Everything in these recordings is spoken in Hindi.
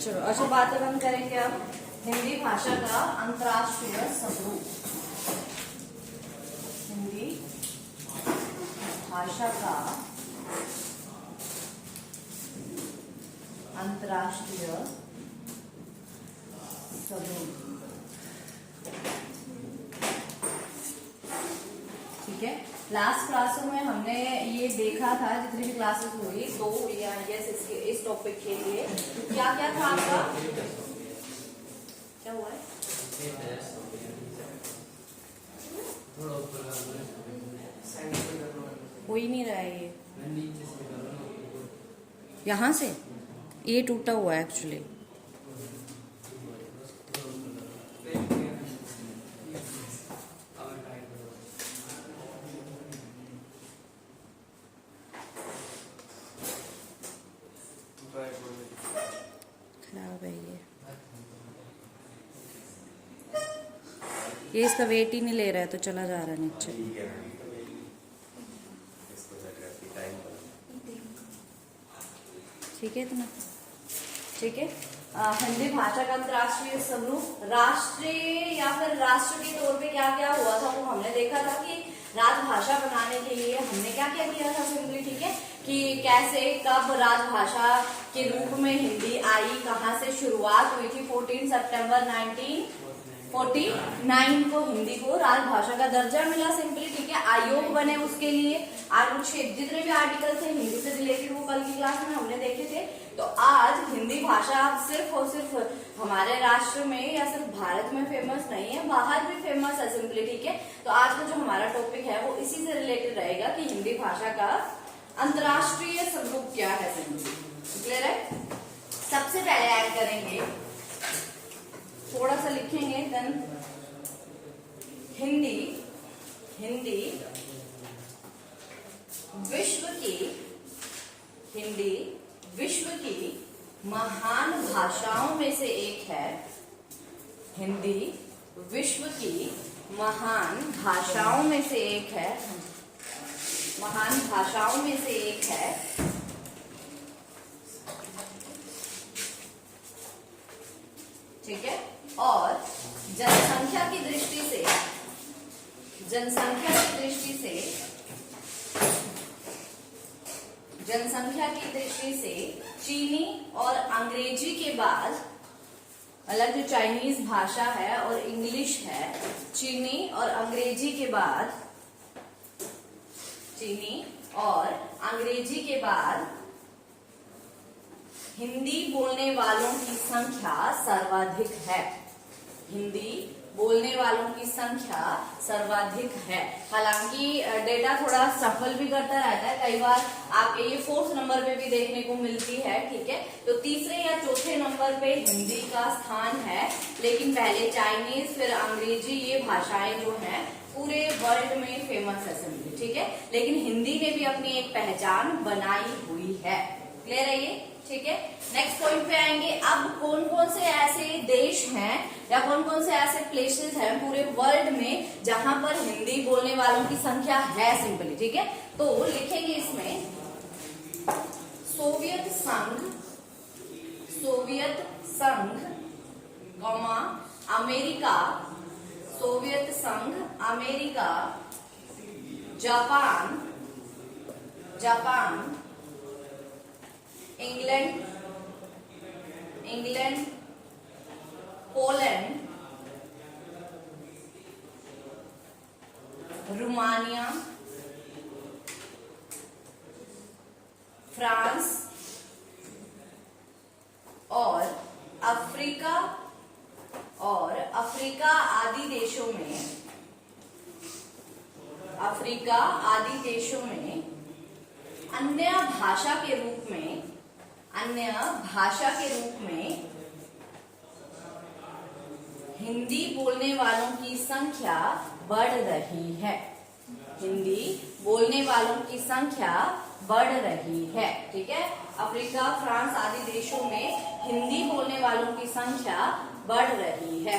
चलो अच्छा बात हम करेंगे अब हिंदी भाषा का अंतर्राष्ट्रीय स्वरूप। हिंदी भाषा का अंतर्राष्ट्रीय स्वरूप। ठीक है, लास्ट क्लासों में हमने ये देखा था, जितनी भी क्लासेस हुई तो या यस इसके इस टॉपिक के लिए क्या क्या था आपका, क्या हुआ है? हो ही नहीं रहा है ये, यहाँ से ये टूटा हुआ है एक्चुअली। खराब है ये इसका वेट ही नहीं ले रहा है तो चला जा रहा है नीचे। ठीक है इतना, ठीक है। हिंदी भाषा का अंतर्राष्ट्रीय स्वरूप, राष्ट्रीय या फिर राष्ट्र के तौर पे क्या क्या हुआ था वो हमने देखा था कि राजभाषा बनाने के लिए हमने क्या क्या किया था सिंपली। ठीक है, कि कैसे कब राजभाषा के रूप में हिंदी आई, कहाँ से शुरुआत हुई थी। 14 सितंबर 1949 को हिंदी को राजभाषा का दर्जा मिला सिंपली। ठीक है, आयोग बने उसके लिए। आज कुछ जितने भी आर्टिकल थे हिंदी से रिलेटेड वो कल की क्लास में हमने देखे थे। तो आज हिंदी भाषा सिर्फ और सिर्फ हमारे राष्ट्र में या सिर्फ भारत में फेमस नहीं है, बाहर भी फेमस है सिंपली। ठीक है, तो आज का जो हमारा टॉपिक है वो इसी से रिलेटेड रहेगा कि हिंदी भाषा का अंतर्राष्ट्रीय स्वरूप क्या है सिंपली। क्लियर है? सबसे पहले ऐड करेंगे, थोड़ा सा लिखेंगे, देन हिंदी विश्व की महान भाषाओं में से एक है। हिंदी विश्व की महान भाषाओं में से एक है, महान भाषाओं में से एक है। ठीक है, और जनसंख्या की दृष्टि से चीनी और अंग्रेजी के बाद, अलग जो चाइनीज भाषा है और इंग्लिश है, चीनी और अंग्रेजी के बाद हिंदी बोलने वालों की संख्या सर्वाधिक है। हिंदी बोलने वालों की संख्या सर्वाधिक है। हालांकि डेटा थोड़ा सफल भी करता रहता है, कई बार आपके ये 4th नंबर पे भी देखने को मिलती है। ठीक है, तो तीसरे या चौथे नंबर पे हिंदी का स्थान है, लेकिन पहले चाइनीज फिर अंग्रेजी, ये भाषाएं जो हैं पूरे वर्ल्ड में फेमस है सिंपली। ठीक है, लेकिन हिंदी ने भी अपनी एक पहचान बनाई हुई है। क्लियर है ये? ठीक है, नेक्स्ट पॉइंट पे आएंगे। अब कौन कौन से ऐसे देश हैं या कौन कौन से ऐसे प्लेसेस हैं पूरे वर्ल्ड में जहां पर हिंदी बोलने वालों की संख्या है सिंपली। ठीक है, तो लिखेंगे इसमें सोवियत संघ, अमेरिका, सोवियत संघ, America, Japan, England, Poland, Romania, France और अफ्रीका आदि देशों में अन्य भाषा के रूप में हिंदी बोलने वालों की संख्या बढ़ रही है। हिंदी बोलने वालों की संख्या बढ़ रही है। ठीक है, अफ्रीका, फ्रांस आदि देशों में हिंदी बोलने वालों की संख्या बढ़ रही है।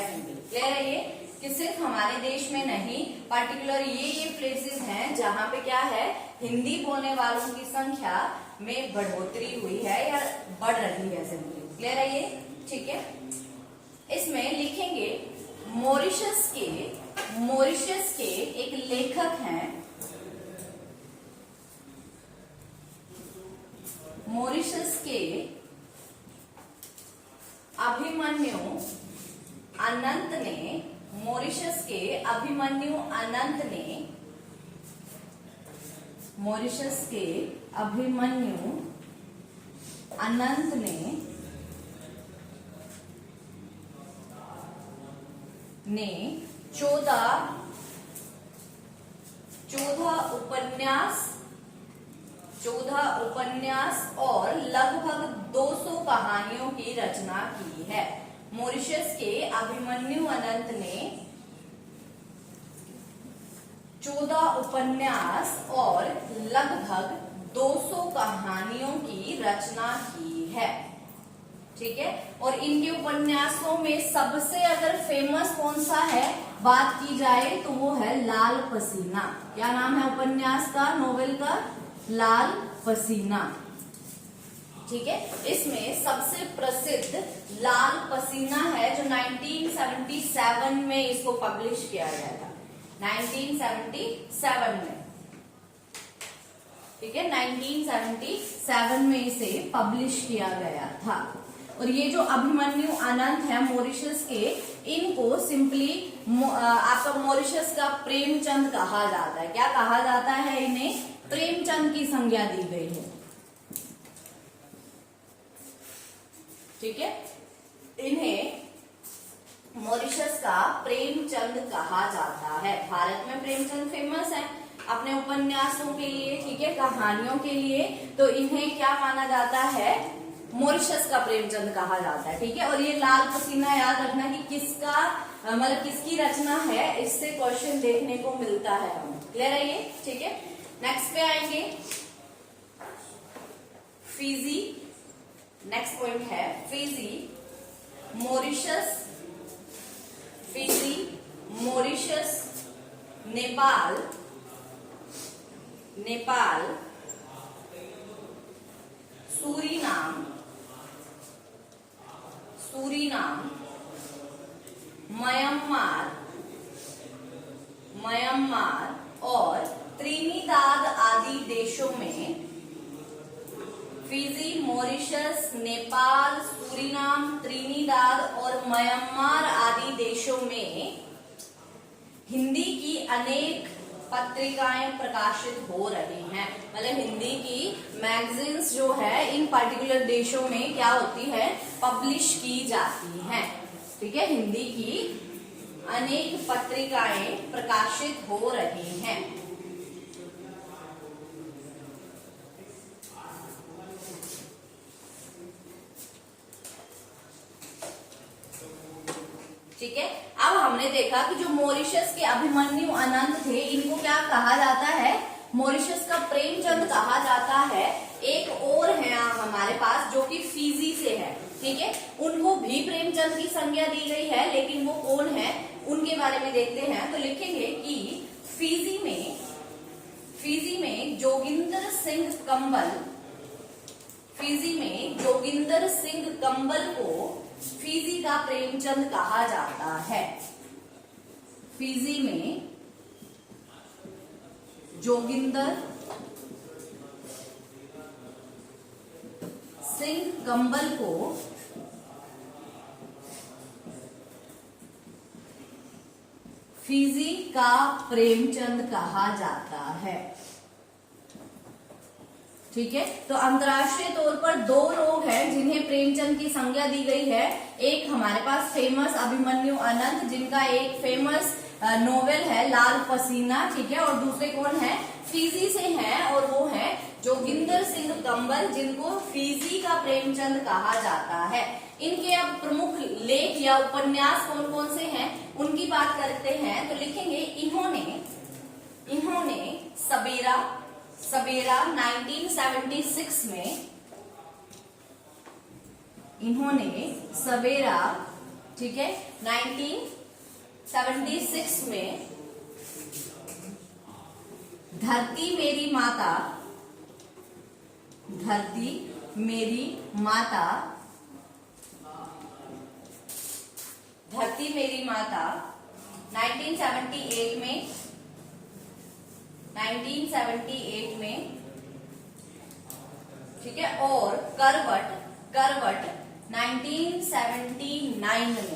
क्लियर है ये? कि सिर्फ हमारे देश में नहीं, पर्टिकुलर ये प्लेसेस हैं जहाँ पे क्या है, हिंदी बोलने वालों की संख्या में बढ़ोतरी हुई है या बढ़ रही है सिंपली। क्लियर है ये? ठीक है। इसमें लिखेंगे मॉरिशस के एक लेखक हैं, मॉरिशस के अभिमन्यु अनंत ने, मॉरिशस के अभिमन्यु अनंत ने, मॉरिशस के अभिमन्यु अनंत ने 14 उपन्यास और लगभग 200 कहानियों की रचना की है। मॉरिशस के अभिमन्यु अनंत ने 14 उपन्यास और लगभग 200 कहानियों की रचना की है। ठीक है। और इनके उपन्यासों में सबसे अगर फेमस कौन सा है बात की जाए तो वो है लाल पसीना। क्या नाम है उपन्यास का, नोवेल का? लाल पसीना। ठीक है। इसमें सबसे प्रसिद्ध लाल पसीना है जो 1977 में इसको पब्लिश किया गया था, 1977 में। ठीक है, 1977 में इसे पब्लिश किया गया था। और ये जो अभिमन्यु अनंत है मॉरिशस के, इनको सिंपली आपका मॉरिशस का प्रेमचंद कहा जाता है। क्या कहा जाता है इन्हें? प्रेमचंद की संज्ञा दी गई है। ठीक है, इन्हें मॉरिशस का प्रेमचंद कहा जाता है। भारत में प्रेमचंद फेमस है अपने उपन्यासों के लिए, ठीक है, कहानियों के लिए। तो इन्हें क्या माना जाता है? मॉरिशस का प्रेमचंद कहा जाता है। ठीक है। और ये लाल पसीना याद रखना कि किसका मतलब किसकी रचना है, इससे क्वेश्चन देखने को मिलता है हमें। क्लियर है ये? ठीक है। नेक्स्ट पे आएंगे फिजी। नेक्स्ट पॉइंट है Fiji, Mauritius, Fiji, Mauritius, Nepal, Nepal, Suriname, Suriname, Myanmar, Myanmar और त्रिनिदाद आदि देशों में, Fiji, Mauritius, Nepal, Suriname, Trinidad और म्यांमार आदि देशों में हिंदी की अनेक पत्रिकाएं प्रकाशित हो रही हैं। मतलब हिंदी की मैगजीन्स जो है इन पर्टिकुलर देशों में क्या होती है? पब्लिश की जाती हैं। ठीक है, हिंदी की अनेक पत्रिकाएं प्रकाशित हो रही हैं। ठीक है। अब हमने देखा कि जो मॉरिशस के अभिमन्यु अनंत थे, इनको क्या कहा जाता है? मॉरिशस का प्रेमचंद कहा जाता है। एक और है हमारे पास जो कि फिजी से है। ठीक है, उनको भी प्रेमचंद की संज्ञा दी गई है, लेकिन वो कौन है उनके बारे में देखते हैं। तो लिखेंगे कि फिजी में जोगिंदर सिंह कंबल, फिजी में जोगिंदर सिंह कंबल को फिजी का प्रेमचंद कहा जाता है। फिजी में जोगिंदर सिंह कंबल को फिजी का प्रेमचंद कहा जाता है। ठीक है, तो अंतर्राष्ट्रीय तौर पर दो लोग हैं जिन्हें प्रेमचंद की संज्ञा दी गई है। एक हमारे पास फेमस अभिमन्यु अनंत, जिनका एक फेमस नोवेल है लाल पसीना। ठीक है, और दूसरे कौन है? फिजी से हैं, और वो है जोगिंदर सिंह कंबल, जिनको फिजी का प्रेमचंद कहा जाता है। इनके अब प्रमुख लेख या उपन्यास कौन कौन से हैं उनकी बात करते हैं। तो लिखेंगे इन्होंने सबेरा 1976 में, इन्होंने सबेरा, ठीक है, 1976 में धरती मेरी माता, धरती मेरी माता, धरती मेरी माता 1978 में 1978 में, ठीक है, और करवट 1979 में,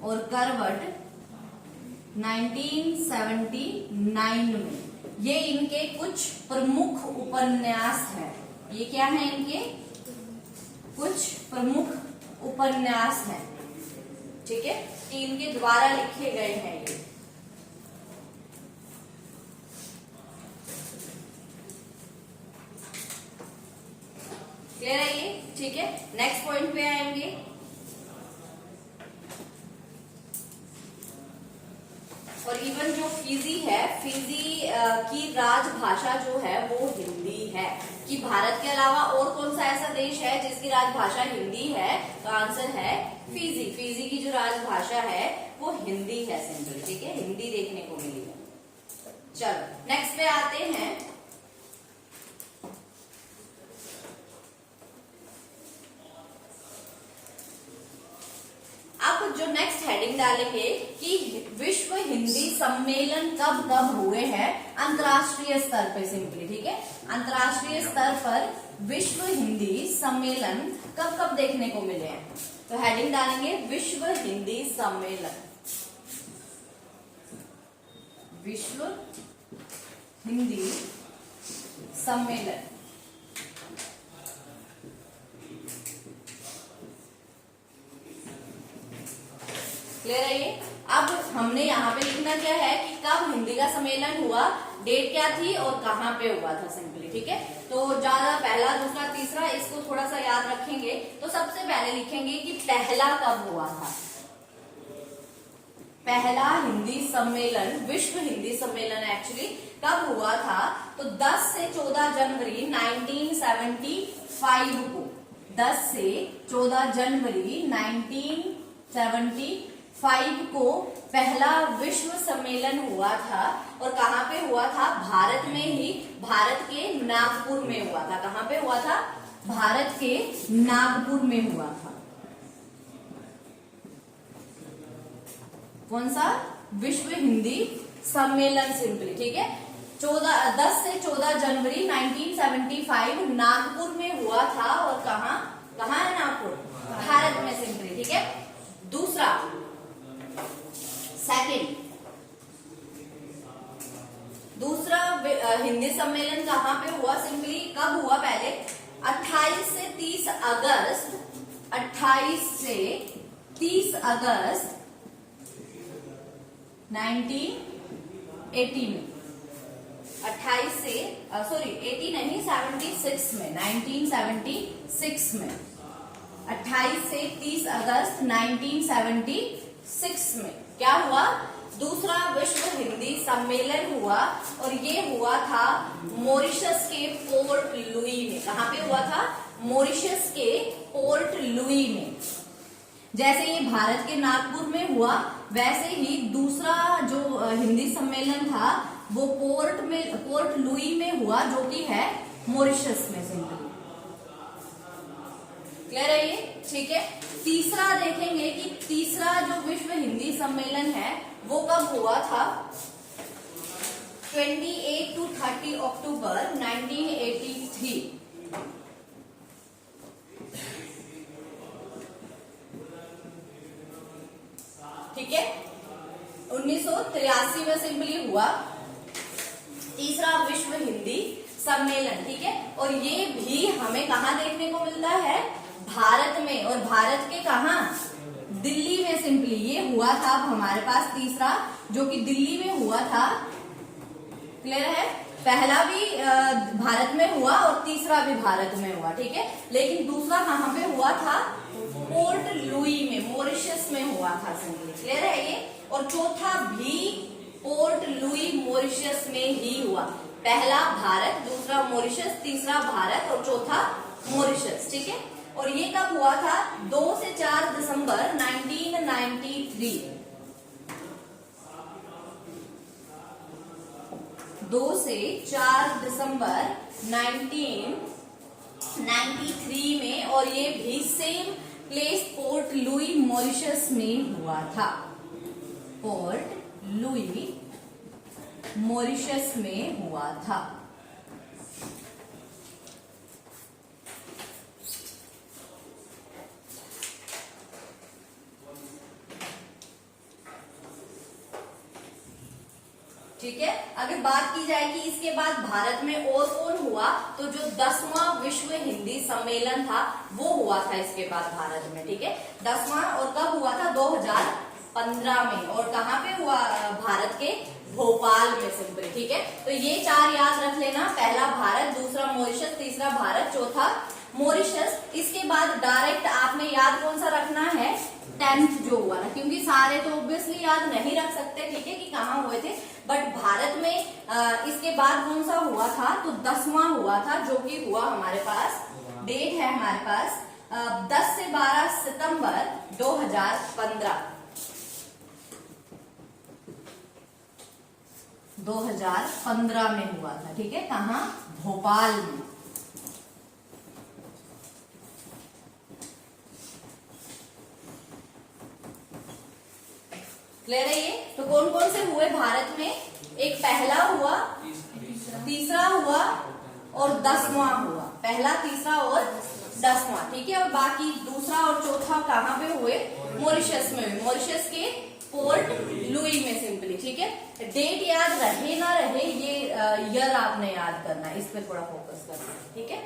और करवट 1979 में। ये इनके कुछ प्रमुख उपन्यास हैं। ये क्या है? इनके कुछ प्रमुख उपन्यास हैं, ठीक है, कि इनके द्वारा लिखे गए हैं ये। क्लियर है ये? ठीक है, नेक्स्ट पॉइंट पे आएंगे। और इवन जो फिजी है, फिजी की राजभाषा जो है वो हिंदी है। कि भारत के अलावा और कौन सा ऐसा देश है जिसकी राजभाषा हिंदी है? तो आंसर है फिजी। फिजी की जो राजभाषा है वो हिंदी है सिंपल, ठीक है, हिंदी देखने को मिली है। चलो नेक्स्ट पे आते हैं। अब जो नेक्स्ट हेडिंग डालेंगे कि विश्व हिंदी सम्मेलन कब कब हुए हैं अंतर्राष्ट्रीय स्तर पे सिंपली, ठीक है, अंतर्राष्ट्रीय स्तर पर विश्व हिंदी सम्मेलन कब कब देखने को मिले हैं। तो हेडिंग डालेंगे विश्व हिंदी सम्मेलन, विश्व हिंदी सम्मेलन। क्लियर है ये? अब हमने यहाँ पे लिखना क्या है कि कब हिंदी का सम्मेलन हुआ, डेट क्या थी और कहाँ पे हुआ था सिंपली, ठीक है। तो ज्यादा पहला दूसरा तीसरा इसको थोड़ा सा याद रखेंगे। तो सबसे पहले लिखेंगे कि पहला कब हुआ था। पहला हिंदी सम्मेलन, विश्व हिंदी सम्मेलन एक्चुअली कब हुआ था? तो 10 से 14 जनवरी 1975 को, 10 से 14 जनवरी 1975 को पहला विश्व सम्मेलन हुआ था। और कहाँ पे हुआ था? भारत में ही, भारत के नागपुर में हुआ था। कहाँ पे हुआ था? भारत के नागपुर में हुआ था। कौन सा? विश्व हिंदी सम्मेलन सिंपली, ठीक है। 10 से 14 जनवरी 1975 नागपुर में हुआ था। और कहाँ है नागपुर? भारत में सिंपली, ठीक है। दूसरा सेकंड, दूसरा हिंदी सम्मेलन कहाँ पे हुआ सिंपली, कब हुआ? पहले 28 से 30 अगस्त, 28 से 30 अगस्त 1980 में, 28 से 80 नहीं 76 में, 1976 में, 28 से 30 अगस्त 1976 में क्या हुआ? दूसरा विश्व हिंदी सम्मेलन हुआ। और ये हुआ था मॉरिशस के पोर्ट लुई में। कहाँ पे हुआ था? मॉरिशस के पोर्ट लुई में। जैसे ये भारत के नागपुर में हुआ, वैसे ही दूसरा जो हिंदी सम्मेलन था वो पोर्ट लुई में हुआ, जो कि है मॉरिशस में सिंपली। क्लियर है ये? ठीक है। तीसरा देखेंगे कि तीसरा जो विश्व हिंदी सम्मेलन है वो कब हुआ था? 28 to 30 अक्टूबर 1983। ठीक है, 1983 में सिंपली हुआ तीसरा विश्व हिंदी सम्मेलन, ठीक है। और ये भी हमें कहाँ देखने को मिलता है? भारत में। और भारत के कहाँ? दिल्ली में सिंपली ये हुआ था। अब हमारे पास तीसरा जो कि दिल्ली में हुआ था। क्लियर है? पहला भी भारत में हुआ और तीसरा भी भारत में हुआ, ठीक है। लेकिन दूसरा कहाँ पे हुआ था? पोर्ट लुई में, मॉरिशस में हुआ था सिंपली। क्लियर है ये? और चौथा भी पोर्ट लुई मॉरिशस में ही हुआ। पहला भारत, दूसरा मॉरिशस, तीसरा भारत और चौथा मॉरिशस, ठीक है। और ये कब हुआ था? 2 से 4 दिसंबर 1993। 2 से 4 दिसंबर 1993 में। और ये भी same place port Louis Mauritius में हुआ था। पोर्ट लुई मॉरिशस में हुआ था। ठीक है, अगर बात की जाए कि इसके बाद भारत में और कौन हुआ, तो जो 10वां विश्व हिंदी सम्मेलन था वो हुआ था इसके बाद भारत में। ठीक है, 10वां, और कब हुआ था? 2015 में। और कहाँ पे हुआ? भारत के भोपाल में सिंपली। ठीक है, तो ये 4 याद रख लेना। पहला भारत, दूसरा मॉरिशस, तीसरा भारत, चौथा मॉरिशस। इसके बाद डायरेक्ट आपने याद कौन सा रखना है? 10th जो हुआ ना, क्योंकि सारे तो ऑब्वियसली याद नहीं रख सकते। ठीक है, कि कहाँ हुए थे, बट भारत में इसके बाद कौन सा हुआ था? तो 10वां हुआ था, जो कि हुआ हमारे पास, डेट है हमारे पास 10 से 12 सितंबर 2015। 2015 में हुआ था। ठीक है, कहाँ? भोपाल में। क्लियर है ये? तो कौन कौन से हुए भारत में? एक पहला हुआ, तीसरा हुआ और 10वां हुआ। पहला, तीसरा और 10वां। ठीक है, और बाकी दूसरा और चौथा कहाँ पे हुए? मॉरिशस में हुए। मॉरिशस के पोर्ट लुई में सिंपली। ठीक है, डेट याद रहे ना रहे, ये ईयर आपने याद करना है, इस पे थोड़ा फोकस करना है। ठीक है,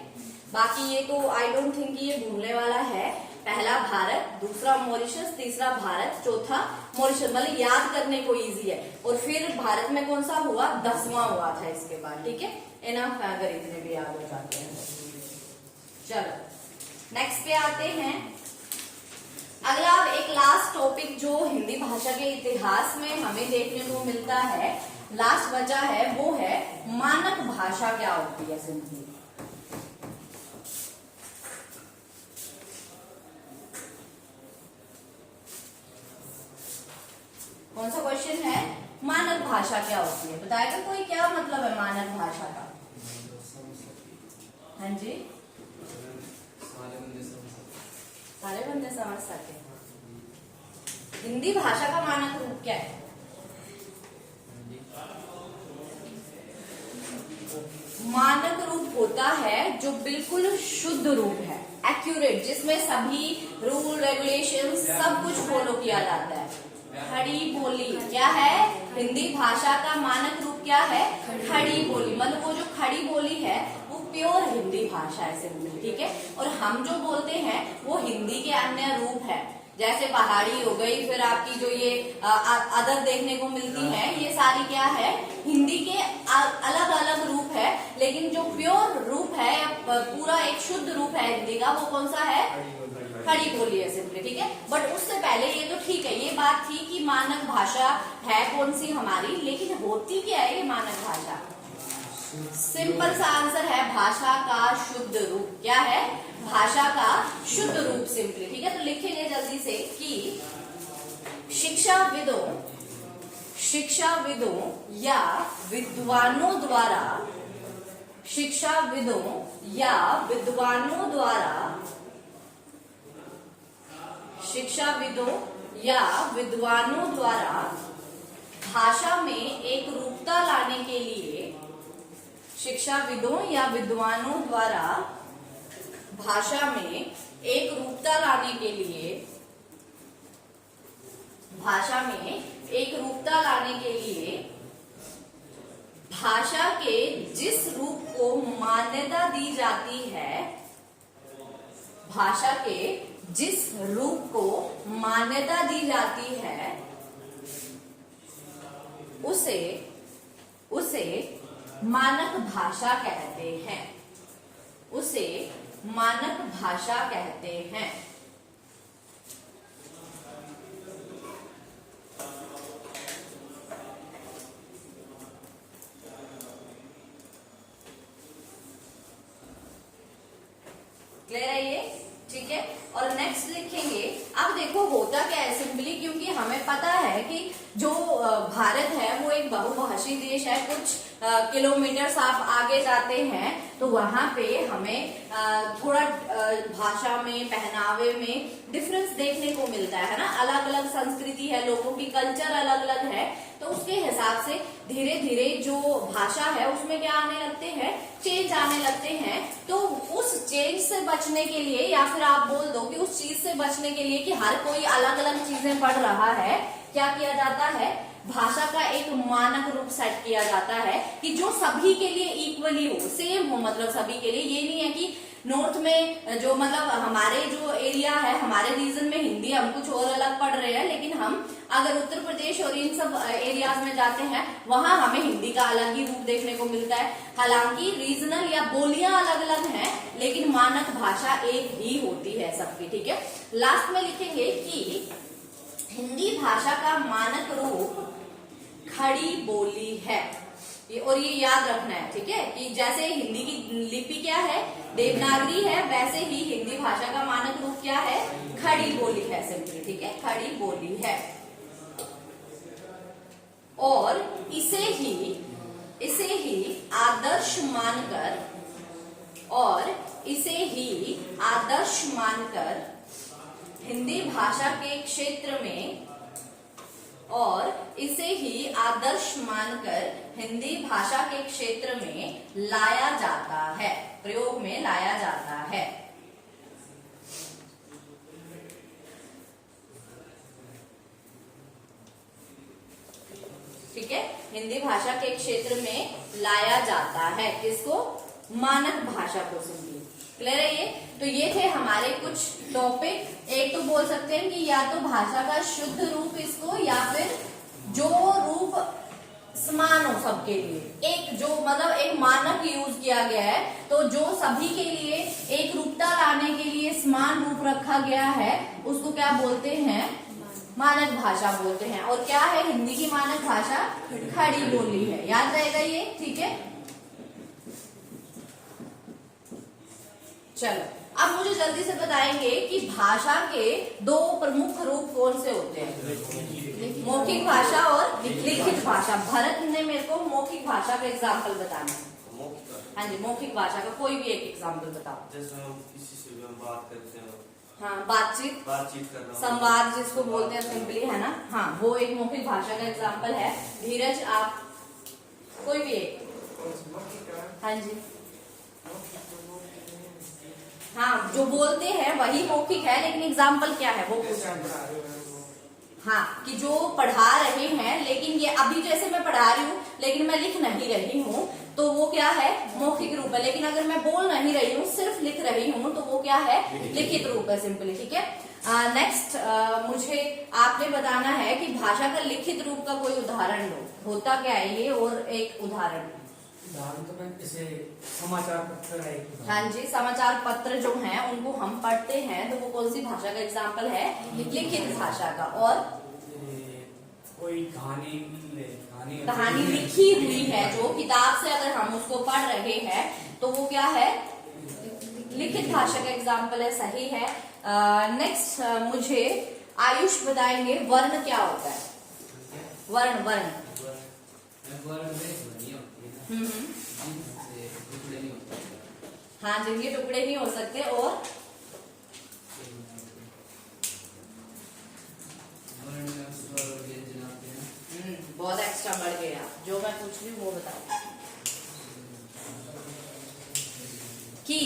बाकी ये तो आई डोंट थिंक ये भूलने वाला है। पहला भारत, दूसरा मॉरिशस, तीसरा भारत, चौथा मॉरिशस, मतलब याद करने को इजी है। और फिर भारत में कौन सा हुआ? 10वां हुआ था इसके बाद। ठीक है, इनफ है अगर इतने भी याद हो जाते हैं। चलो नेक्स्ट पे आते हैं। अगला एक लास्ट टॉपिक जो हिंदी भाषा के इतिहास में हमें देखने को मिलता है, लास्ट बचा है, वो है मानक भाषा क्या होती है सिंपली। कौन सा क्वेश्चन है? मानक भाषा क्या होती है? बताएगा कोई? क्या मतलब है मानक भाषा का? हाँ जी, सारे बंदे समझ सके। हिंदी भाषा का मानक रूप क्या है? मानक रूप होता है जो बिल्कुल शुद्ध रूप है, एक्यूरेट, जिसमें सभी रूल रेगुलेशन सब कुछ फॉलो किया जाता है। खड़ी बोली क्या है? हिंदी भाषा का मानक रूप क्या है? खड़ी बोली। मतलब वो जो खड़ी बोली है वो प्योर हिंदी भाषा है सिंपली। ठीक है, और हम जो बोलते हैं वो हिंदी के अन्य रूप है, जैसे पहाड़ी हो गई, फिर आपकी जो ये अदर देखने को मिलती है, ये सारी क्या है? हिंदी के अलग अलग रूप है। लेकिन जो प्योर रूप है, पूरा एक शुद्ध रूप है हिंदी का, वो कौन सा है? खड़ी बोली है सिंपली। ठीक है, बट उससे पहले ये तो ठीक है, ये बात थी कि मानक भाषा है कौन सी हमारी, लेकिन होती क्या है ये मानक भाषा? सिंपल सा आंसर है भाषा का शुद्ध रूप। क्या है? भाषा का शुद्ध रूप सिंपली। ठीक है, तो लिखेंगे जल्दी से कि शिक्षाविदों या विद्वानों द्वारा, शिक्षाविदों या विद्वानों द्वारा, शिक्षाविदों या विद्वानों द्वारा भाषा में एक रूपता लाने के लिए, शिक्षाविदों या विद्वानों द्वारा भाषा में एक रूपता लाने के लिए, भाषा में एक रूपता लाने के लिए भाषा के जिस रूप को मान्यता दी जाती है, भाषा के जिस रूप को मान्यता दी जाती है, उसे मानक भाषा कहते हैं। उसे मानक भाषा कहते हैं। क्लियर है ये? ठीक है, और नेक्स्ट लिखेंगे। अब देखो होता क्या है सिंपली, क्योंकि हमें पता है कि जो भारत है वो एक बहुभाषी देश है। कुछ किलोमीटर्स आप आगे जाते हैं तो वहां पे हमें थोड़ा भाषा में, पहनावे में डिफरेंस देखने को मिलता है ना। अलग अलग संस्कृति है, लोगों की कल्चर अलग अलग है, तो उसके हिसाब से धीरे धीरे जो भाषा है उसमें क्या आने लगते हैं, चेंज आने लगते हैं। तो उस चेंज से बचने के लिए, या फिर आप बोल दो कि उस चीज से बचने के लिए कि हर कोई अलग अलग चीजें पढ़ रहा है, क्या किया जाता है, भाषा का एक मानक रूप सेट किया जाता है कि जो सभी के लिए इक्वली हो, सेम हो, मतलब सभी के लिए। ये नहीं है कि नॉर्थ में जो मतलब हमारे जो एरिया है, हमारे रीजन में हिंदी हम कुछ और अलग पढ़ रहे हैं, लेकिन हम अगर उत्तर प्रदेश और इन सब एरियाज में जाते हैं वहां हमें हिंदी का अलग ही रूप देखने को मिलता है। हालांकि रीजनल या बोलियां अलग अलग हैं, लेकिन मानक भाषा एक ही होती है सबकी, ठीक है। लास्ट में लिखेंगे कि हिंदी भाषा का मानक रूप खड़ी बोली है, और ये याद रखना है, ठीक है, कि जैसे हिंदी की लिपि क्या है, देवनागरी है, वैसे ही हिंदी भाषा का मानक रूप क्या है, खड़ी बोली है सिंपली, ठीक है, खड़ी बोली है। और इसे ही आदर्श मानकर, और इसे ही आदर्श मानकर हिंदी भाषा के क्षेत्र में, और इसे ही आदर्श मानकर हिंदी भाषा के क्षेत्र में लाया जाता है, प्रयोग में लाया जाता है। ठीक है, हिंदी भाषा के क्षेत्र में लाया जाता है, किसको, मानक भाषा को। सिंपली क्लियर है ये। तो ये थे हमारे कुछ टॉपिक। एक तो बोल सकते हैं कि या तो भाषा का शुद्ध रूप इसको, या फिर जो रूप समान हो सबके लिए, एक जो मतलब एक मानक यूज किया गया है, तो जो सभी के लिए एक रूपता लाने के लिए समान रूप रखा गया है, उसको क्या बोलते हैं, मानक भाषा बोलते हैं। और क्या है हिंदी की मानक भाषा, खड़ी बोली है, याद रहेगा ये, ठीक है। चलो अब मुझे जल्दी से बताएंगे कि भाषा के दो प्रमुख रूप कौन से होते हैं, मौखिक भाषा और लिखित भाषा। भरत ने मेरे को मौखिक भाषा का एग्जाम्पल बताना है। हाँ जी, मौखिक भाषा का कोई भी एक एग्जाम्पल बताओ। जैसे हम किसी से भी हम बात करते हैं, हाँ, बातचीत करना, संवाद जिसको बोलते हैं सिंपली, है ना। हाँ, वो एक मौखिक भाषा का एग्जाम्पल है। धीरज आप कोई भी एक। हाँ जी, हाँ, जो बोलते हैं वही मौखिक है, लेकिन एग्जाम्पल क्या है वो पूछ रहे हैं। हाँ, कि जो पढ़ा रहे हैं, लेकिन ये अभी जैसे मैं पढ़ा रही हूँ लेकिन मैं लिख नहीं रही हूँ, तो वो क्या है, मौखिक रूप है। लेकिन अगर मैं बोल नहीं रही हूँ, सिर्फ लिख रही हूँ, तो वो क्या है, लिखित रूप है सिंपली, ठीक है। नेक्स्ट मुझे आपने बताना है कि भाषा का लिखित रूप का कोई उदाहरण दो। होता क्या है ये, और एक उदाहरण। तो मैं जैसे समाचार पत्र है। हाँ जी, समाचार पत्र जो हैं उनको हम पढ़ते हैं, तो वो कौन सी भाषा का एग्जाम्पल है, लिखित भाषा का। और कोई कहानी लिखी हुई है, जो किताब से अगर हम उसको पढ़ रहे हैं, तो वो क्या है, लिखित भाषा का एग्जाम्पल है, सही है। नेक्स्ट मुझे आयुष बताएंगे वर्ण क्या होता है। वर्ण, वर्ण हाँ, जिनके टुकड़े नहीं हो सकते। और बहुत एक्स्ट्रा बढ़ गया, जो मैं पूछ रही हूँ वो बताओ। कि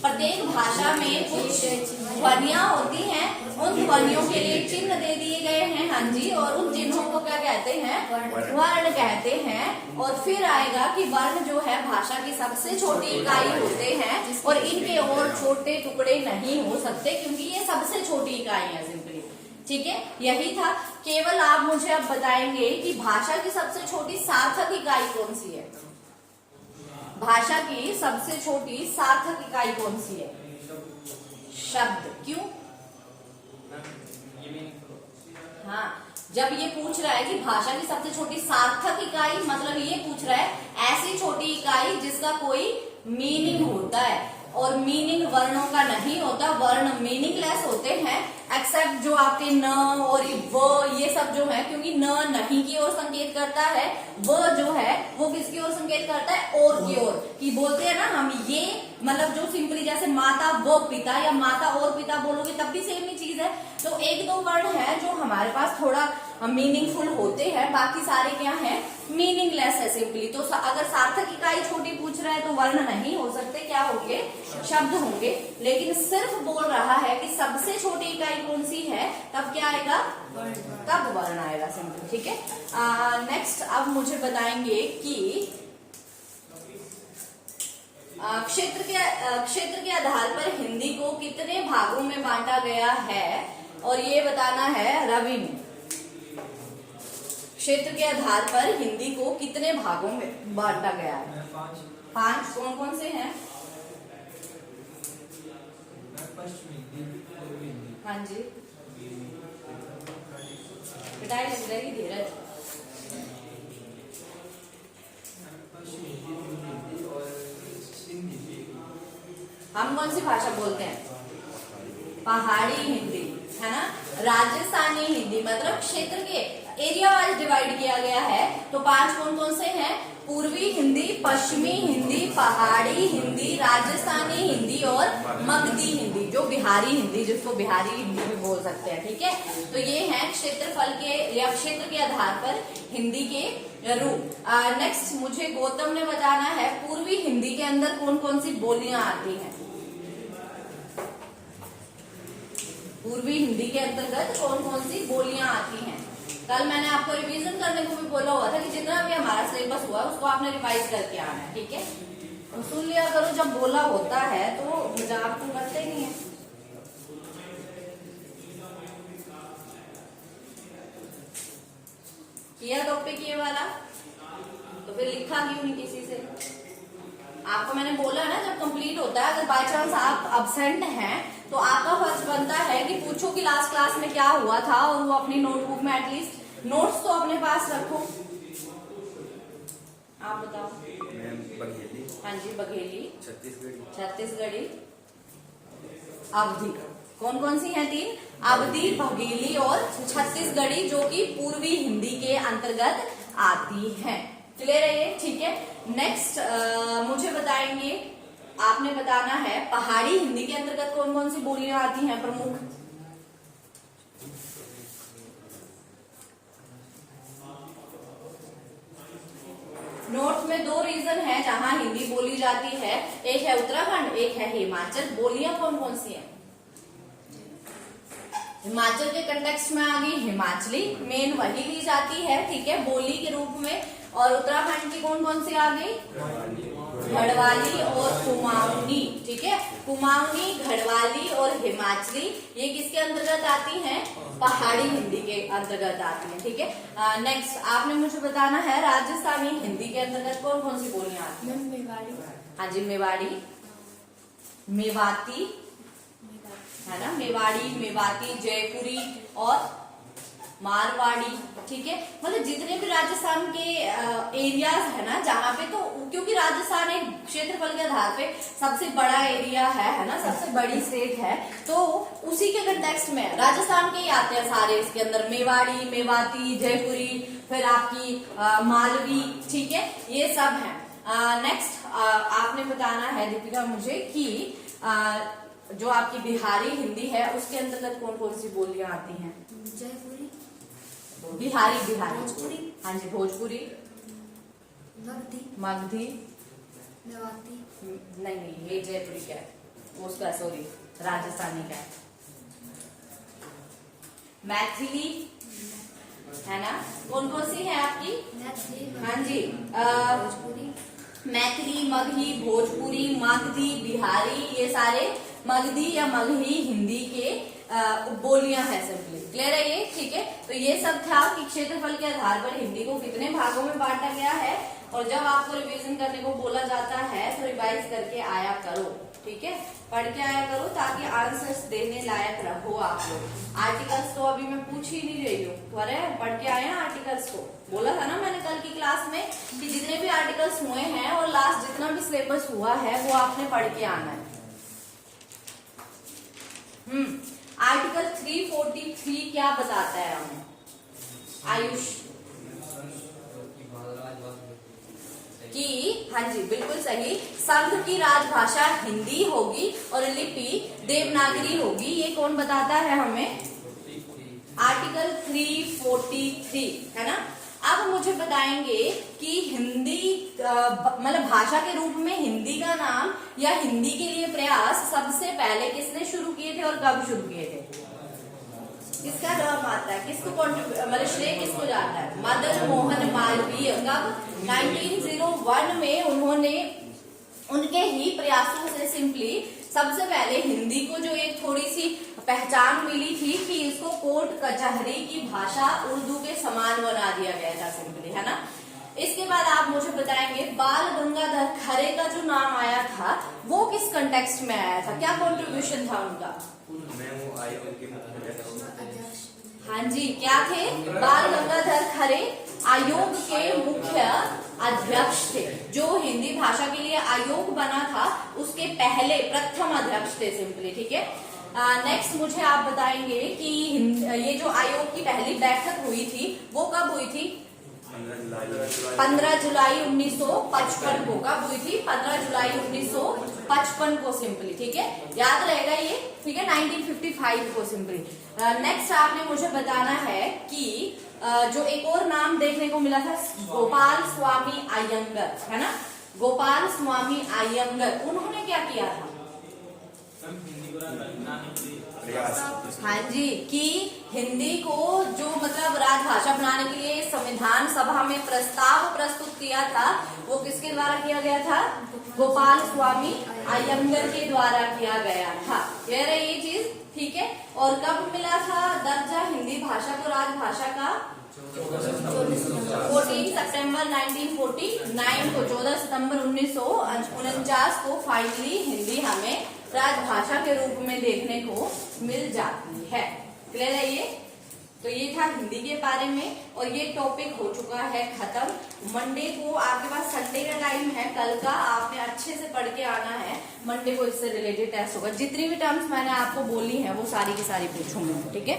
प्रत्येक भाषा में कुछ ध्वनियां होती हैं, उन ध्वनियों के लिए चिन्ह दे दिए गए हैं। हाँ जी, और उन चिन्हों को क्या कहते हैं, वर्ण कहते हैं। और फिर आएगा कि वर्ण जो है भाषा की सबसे छोटी इकाई होते हैं, और इनके और छोटे टुकड़े नहीं हो सकते, क्योंकि ये सबसे छोटी इकाई है सिंपली, ठीक है। यही था। केवल आप मुझे अब बताएंगे कि भाषा की सबसे छोटी सार्थक इकाई कौन सी है। भाषा की सबसे छोटी सार्थक इकाई कौन सी है, शब्द। क्यों, हाँ, जब ये पूछ रहा है कि भाषा की सबसे छोटी सार्थक इकाई, मतलब ये पूछ रहा है ऐसी छोटी इकाई जिसका कोई मीनिंग होता है। और मीनिंग वर्णों का नहीं होता, वर्ण मीनिंगलेस होते हैं एक्सेप्ट जो आपके न और व ये सब जो है, क्योंकि न नहीं की ओर संकेत करता है, व जो है वो किसकी ओर संकेत करता है, और की ओर। कि बोलते हैं ना हम ये, मतलब जो सिंपली जैसे माता व पिता या माता और पिता बोलोगे तब भी सेम ही चीज है। तो एक दो वर्ण है जो हमारे पास थोड़ा मीनिंगफुल होते हैं, बाकी सारे क्या है, मीनिंगलेस है सिंपली। तो अगर सार्थक इकाई छोटी पूछ रहा है तो वर्ण नहीं हो सकते, क्या होंगे, शब्द होंगे। लेकिन सिर्फ बोल रहा है कि सबसे छोटी इकाई कौन सी है, तब क्या आएगा, तब वर्ण आएगा सिंपल। ठीक है, नेक्स्ट अब मुझे बताएंगे कि क्षेत्र के आधार पर हिंदी को कितने भागों में बांटा गया है, और ये बताना है रवि ने। क्षेत्र के आधार पर हिंदी को कितने भागों में बांटा गया है? 5। कौन कौन से हैं? हाँ जी, पिटाई लग जाएगी धीरज। हम कौन सी भाषा बोलते हैं? पहाड़ी हिंदी, है ना। राजस्थानी हिंदी, मतलब क्षेत्र के एरिया वाइज डिवाइड किया गया है। तो 5 कौन कौन से हैं? पूर्वी हिंदी, पश्चिमी हिंदी, पहाड़ी हिंदी, राजस्थानी हिंदी और मगधी हिंदी, जो बिहारी हिंदी, जिसको बिहारी हिंदी भी बोल सकते हैं। ठीक है, तो ये है क्षेत्रफल के या क्षेत्र के आधार पर हिंदी के रूप। नेक्स्ट मुझे गौतम ने बताना है पूर्वी हिंदी के अंदर कौन कौन सी बोलियां आती हैं। पूर्वी हिंदी के अंतर्गत कौन कौन सी बोलियां आती हैं। कल मैंने आपको रिवीजन करने को भी बोला हुआ था कि जितना भी हमारा सिलेबस हुआ उसको आपने रिवाइज करके आना है। ठीक है, तो सुन लिया करो, जब बोला होता है तो मजाक तो करते नहीं है। किया टॉपिक ये वाला, तो फिर लिखा क्यों नहीं किसी से? आपको मैंने बोला ना, जब कंप्लीट होता है, अगर बाय चांस आप अब्सेंट हैं तो आपका फर्ज बनता है कि पूछो कि लास्ट क्लास में क्या हुआ था, और वो अपनी नोटबुक में एटलीस्ट नोट्स तो अपने पास रखो। आप बताओ। बघेली। हाँ जी, बघेली, छत्तीसगढ़ी, अवधी। कौन कौन सी हैं? 3, अवधी, बघेली और छत्तीसगढ़ी, जो कि पूर्वी हिंदी के अंतर्गत आती हैं। क्लियर है ये? ठीक है, नेक्स्ट मुझे बताएंगे, आपने बताना है पहाड़ी हिंदी के अंतर्गत कौन कौन सी बोलियां आती हैं प्रमुख। नोट्स में 2 रीजन है जहां हिंदी बोली जाती है, एक है उत्तराखंड, एक है हिमाचल। बोलियां कौन कौन सी हैं? हिमाचल के कंटेक्स्ट में आ गई हिमाचली, मेन वही ली जाती है, ठीक है, बोली के रूप में। और उत्तराखंड की कौन कौन सी आ गई? गढ़वाली और कुमाऊनी। ठीक है, कुमाऊनी, गढ़वाली और हिमाचली, ये किसके अंतर्गत आती हैं? पहाड़ी हिंदी के अंतर्गत आती हैं। ठीक है, नेक्स्ट आपने मुझे बताना है राजस्थानी हिंदी के अंतर्गत कौन कौन सी बोलियां आती हैं? मेवाड़ी। हाँ जी, मेवाड़ी, मेवाती, है ना, मेवाड़ी, मेवाती, जयपुरी और मारवाड़ी। ठीक है, मतलब जितने भी राजस्थान के एरियाज है ना, जहाँ पे, तो क्योंकि राजस्थान एक क्षेत्रफल के आधार पे सबसे बड़ा एरिया है ना, सबसे बड़ी स्टेट है, तो उसी के कंटेक्स्ट में राजस्थान के ही आते हैं सारे इसके अंदर। मेवाड़ी, मेवाती, जयपुरी, फिर आपकी मालवी। ठीक है, ये सब है। नेक्स्ट आपने बताना है दीपिका मुझे कि जो आपकी बिहारी हिंदी है उसके अंतर्गत कौन कौन सी बोलियां आती हैं? जयपुरी, बिहारी, भोजपुरी, हाँ जी, भोजपुरी, मगधी, मेवाती, नहीं, ये जयपुरी क्या है, उसका सॉरी राजस्थानी का है, मैथिली, है ना। कौन कौन सी है आपकी? हाँ जी, भोजपुरी, मैथिली, मगही, भोजपुरी, मगधी, बिहारी, ये सारे मगधी या मगही हिंदी के बोलियां हैं सिंपली। क्लियर है ये? ठीक है, तो ये सब था कि क्षेत्रफल के आधार पर हिंदी को कितने भागों में बांटा गया है, और जब आपको रिवीजन करने को बोला जाता है तो रिवाइज करके आया करो। ठीक है, पढ़ के आया करो ताकि आंसर्स देने लायक रहो आप लोग। आर्टिकल्स तो अभी मैं पूछ ही नहीं रही हूँ, अरे पढ़ के आए हैं आर्टिकल्स को। बोला था ना मैंने कल की क्लास में कि जितने भी आर्टिकल्स हुए हैं और लास्ट जितना भी सिलेबस हुआ है वो आपने पढ़ के आना है। आर्टिकल 343 क्या बताता है हमें? आयुष कि हाँ जी बिल्कुल सही, संघ की राजभाषा हिंदी होगी और लिपि देवनागरी होगी। ये कौन बताता है हमें? आर्टिकल 343 है ना। अब मुझे बताएंगे कि हिंदी मतलब भाषा के रूप में हिंदी का नाम या हिंदी के लिए प्रयास सबसे पहले किसने शुरू किए थे और कब शुरू किए थे? किसका नाम आता है? किसको मतलब श्रेय किसको जाता है? मदन मोहन मालवीय। कब? 1901 में उन्होंने उनके ही प्रयासों से सिंपली सबसे पहले हिंदी को जो एक थोड़ी सी पहचान मिली थी कि इसको कोर्ट कचहरी की भाषा उर्दू के समान बना दिया गया था सिंपली, है ना। इसके बाद आप मुझे बताएंगे बाल गंगाधर खरे का जो नाम आया था वो किस कंटेक्स्ट में आया था? क्या कंट्रीब्यूशन था उनका? हाँ जी, क्या थे? बाल गंगाधर खरे आयोग के मुख्य अध्यक्ष थे। जो हिंदी भाषा के लिए आयोग बना था उसके पहले प्रथम अध्यक्ष थे सिंपली, ठीक है। नेक्स्ट मुझे आप बताएंगे कि ये जो आयोग की पहली बैठक हुई थी वो कब हुई थी? 15 जुलाई 1955 को। कब हुई थी? 15 जुलाई 1955 को सिंपली, ठीक है, याद रहेगा ये, ठीक है। 1955 को सिंपली। नेक्स्ट आपने मुझे बताना है कि जो एक और नाम देखने को मिला था गोपाल स्वामी अयंगर, है ना। गोपाल स्वामी अयंगर उन्होंने क्या किया था? हाँ जी, कि हिंदी को जो मतलब राजभाषा बनाने के लिए संविधान सभा में प्रस्ताव प्रस्तुत किया था वो किसके द्वारा किया गया था? गोपाल स्वामी अयंगर के द्वारा किया गया था। कह रहे ये चीज, ठीक है। और कब मिला था दर्जा हिंदी भाषा को राजभाषा का? 14 सितंबर 1949 को, 14 सितंबर 1949 को फाइनली हिंदी हमें राजभाषा के रूप में देखने को मिल जाती है। क्लियर है ये? तो ये था हिंदी के बारे में और ये टॉपिक हो चुका है खत्म। मंडे को आपके पास संडे का टाइम है, कल का आपने अच्छे से पढ़ के आना है। मंडे को इससे रिलेटेड टेस्ट होगा। जितनी भी टर्म्स मैंने आपको बोली हैं वो सारी की सारी पूछूंगी, ठीक है।